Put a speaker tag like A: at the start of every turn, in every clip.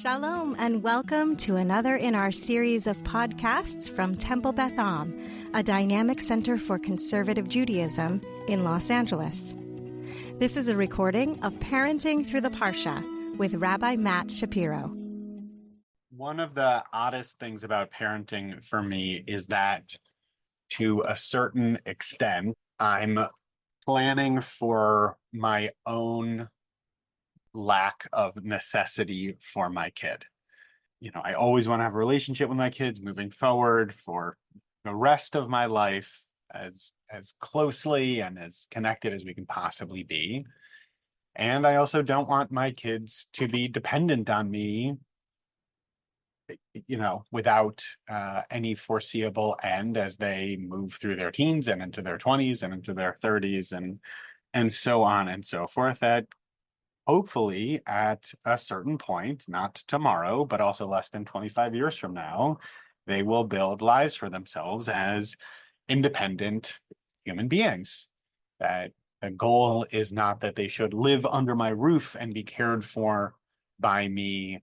A: Shalom and welcome to another in our series of podcasts from Temple Beth Am, a dynamic center for conservative Judaism in Los Angeles. This is a recording of Parenting Through the Parsha with Rabbi Matt Shapiro.
B: One of the oddest things about parenting for me is that to a certain extent, I'm planning for my own lack of necessity for my kid. I always want to have a relationship with my kids moving forward for the rest of my life as closely and as connected as we can possibly be. And I also don't want my kids to be dependent on me, without any foreseeable end as they move through their teens and into their 20s and into their 30s and so on and so forth, that hopefully at a certain point, not tomorrow, but also less than 25 years from now, they will build lives for themselves as independent human beings. That the goal is not that they should live under my roof and be cared for by me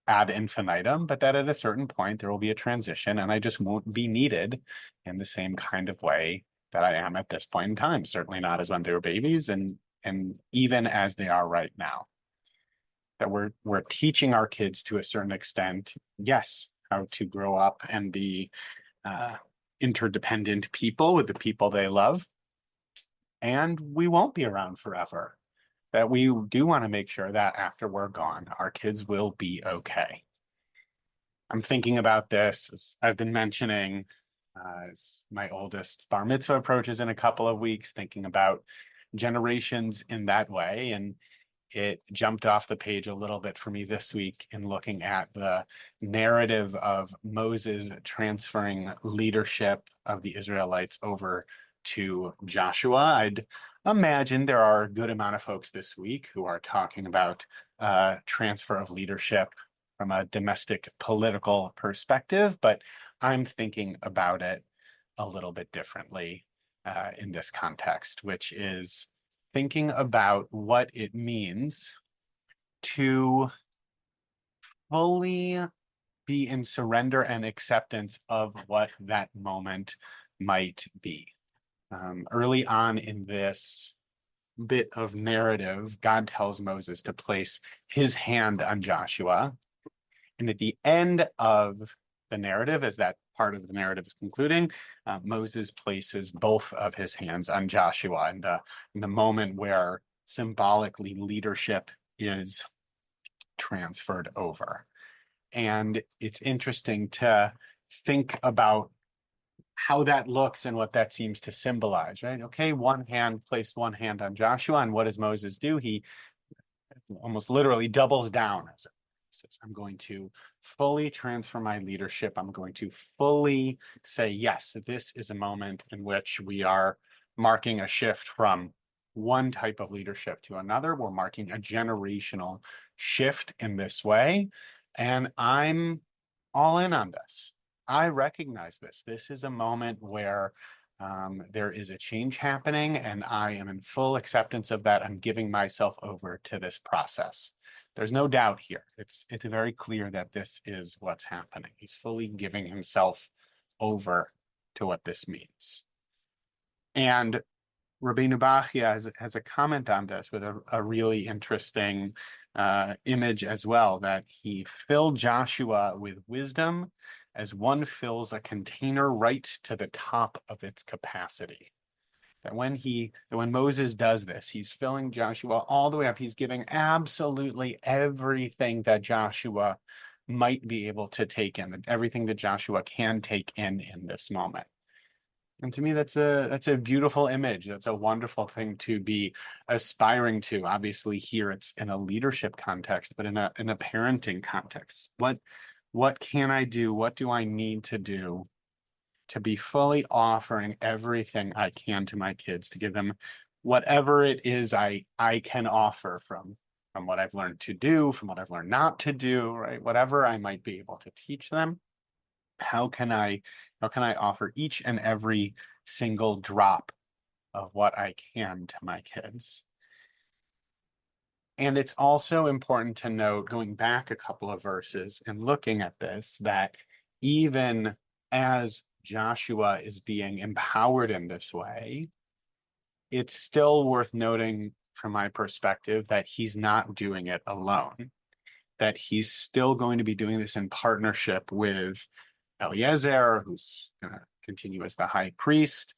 B: ad infinitum, but that at a certain point there will be a transition and I just won't be needed in the same kind of way that I am at this point in time. Certainly not as when they were babies and even as they are right now. That we're teaching our kids to a certain extent, yes, how to grow up and be interdependent people with the people they love. And we won't be around forever. That we do want to make sure that after we're gone, our kids will be okay. I'm thinking about this, as I've been mentioning, as my oldest bar mitzvah approaches in a couple of weeks, thinking about generations in that way. And it jumped off the page a little bit for me this week in looking at the narrative of Moses transferring leadership of the Israelites over to Joshua. I'd imagine there are a good amount of folks this week who are talking about transfer of leadership from a domestic political perspective, but I'm thinking about it a little bit differently in this context, which is thinking about what it means to fully be in surrender and acceptance of what that moment might be. Early on in this bit of narrative, God tells Moses to place his hand on Joshua. And at the end of the narrative, as that part of the narrative is concluding, Moses places both of his hands on Joshua in the moment where symbolically leadership is transferred over. And it's interesting to think about how that looks and what that seems to symbolize, right? Okay, place one hand on Joshua, and what does Moses do? He almost literally doubles down as says, I'm going to fully transfer my leadership. I'm going to fully say, yes, this is a moment in which we are marking a shift from one type of leadership to another. We're marking a generational shift in this way. And I'm all in on this. I recognize this. This is a moment where there is a change happening, and I am in full acceptance of that. I'm giving myself over to this process. There's no doubt here. It's very clear that this is what's happening. He's fully giving himself over to what this means. And Rabbeinu Bachia has a comment on this with a really interesting image as well, that he filled Joshua with wisdom as one fills a container right to the top of its capacity. That when Moses does this, he's filling Joshua all the way up. He's giving absolutely everything that Joshua might be able to take in, everything that Joshua can take in this moment. And to me, that's a beautiful image. That's a wonderful thing to be aspiring to. Obviously, here it's in a leadership context, but in a parenting context. What can I do? What do I need to do to be fully offering everything I can to my kids, to give them whatever it is I can offer from what I've learned to do, from what I've learned not to do, right? Whatever I might be able to teach them. How can I offer each and every single drop of what I can to my kids? And it's also important to note, going back a couple of verses and looking at this, that even as Joshua is being empowered in this way, it's still worth noting from my perspective that he's not doing it alone, that he's still going to be doing this in partnership with Eliezer, who's going to continue as the high priest.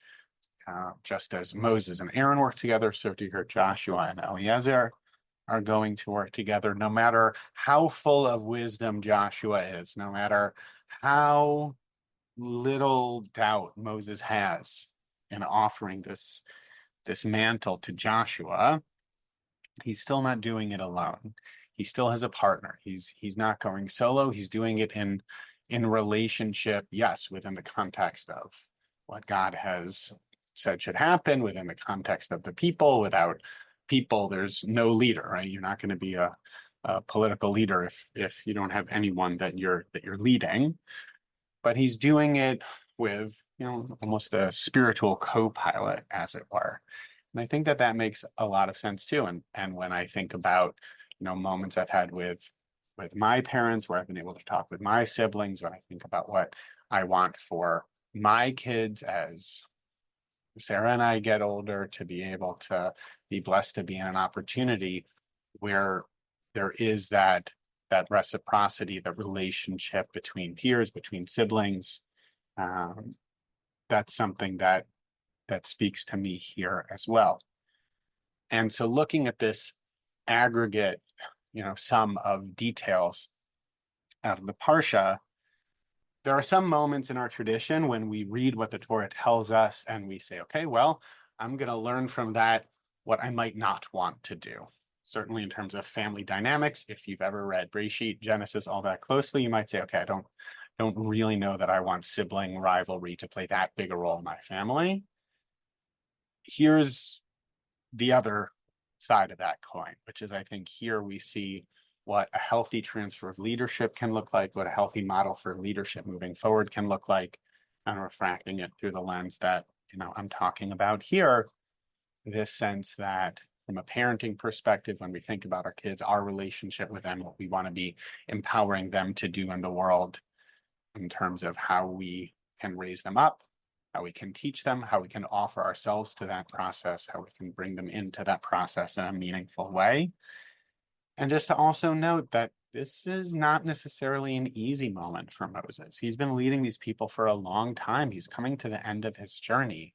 B: Just as Moses and Aaron work together, so do here Joshua and Eliezer are going to work together, no matter how full of wisdom Joshua is, no matter how little doubt Moses has in offering this mantle to Joshua. He's still not doing it alone. He still has a partner. He's not going solo. He's doing it in relationship, yes, within the context of what God has said should happen, within the context of the people. Without people, there's no leader, right? You're not going to be a political leader if you don't have anyone that you're leading. But he's doing it with, almost a spiritual co-pilot, as it were. And I think that makes a lot of sense too. And when I think about, moments I've had with my parents, where I've been able to talk with my siblings, when I think about what I want for my kids as Sarah and I get older, to be able to be blessed to be in an opportunity where there is that reciprocity, the relationship between peers, between siblings. That's something that speaks to me here as well. And so looking at this aggregate, sum of details out of the Parsha, there are some moments in our tradition when we read what the Torah tells us and we say, okay, well, I'm going to learn from that what I might not want to do. Certainly in terms of family dynamics, if you've ever read Bereshit, Genesis, all that closely, you might say, okay, I don't really know that I want sibling rivalry to play that big a role in my family. Here's the other side of that coin, which is, I think here we see what a healthy transfer of leadership can look like, what a healthy model for leadership moving forward can look like, and refracting it through the lens that, I'm talking about here. This sense that from a parenting perspective, when we think about our kids, our relationship with them, what we want to be empowering them to do in the world in terms of how we can raise them up, how we can teach them, how we can offer ourselves to that process, how we can bring them into that process in a meaningful way. And just to also note that this is not necessarily an easy moment for Moses. He's been leading these people for a long time. He's coming to the end of his journey.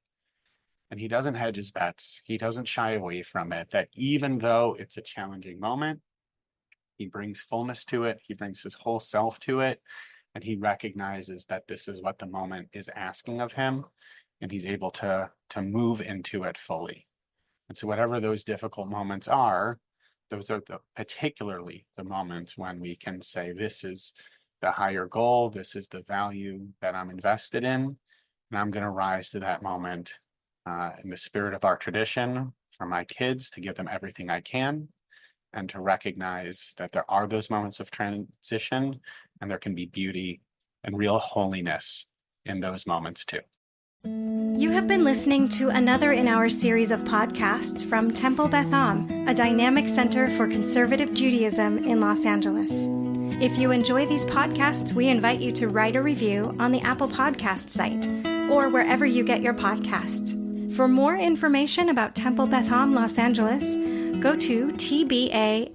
B: And he doesn't hedge his bets. He doesn't shy away from it, that even though it's a challenging moment, he brings fullness to it. He brings his whole self to it. And he recognizes that this is what the moment is asking of him. And he's able to move into it fully. And so whatever those difficult moments are, those are particularly the moments when we can say, this is the higher goal. This is the value that I'm invested in. And I'm going to rise to that moment in the spirit of our tradition for my kids, to give them everything I can, and to recognize that there are those moments of transition, and there can be beauty and real holiness in those moments too.
A: You have been listening to another in our series of podcasts from Temple Beth Am, a dynamic center for conservative Judaism in Los Angeles. If you enjoy these podcasts, we invite you to write a review on the Apple Podcast site or wherever you get your podcasts. For more information about Temple Beth Am Los Angeles, go to tbala.org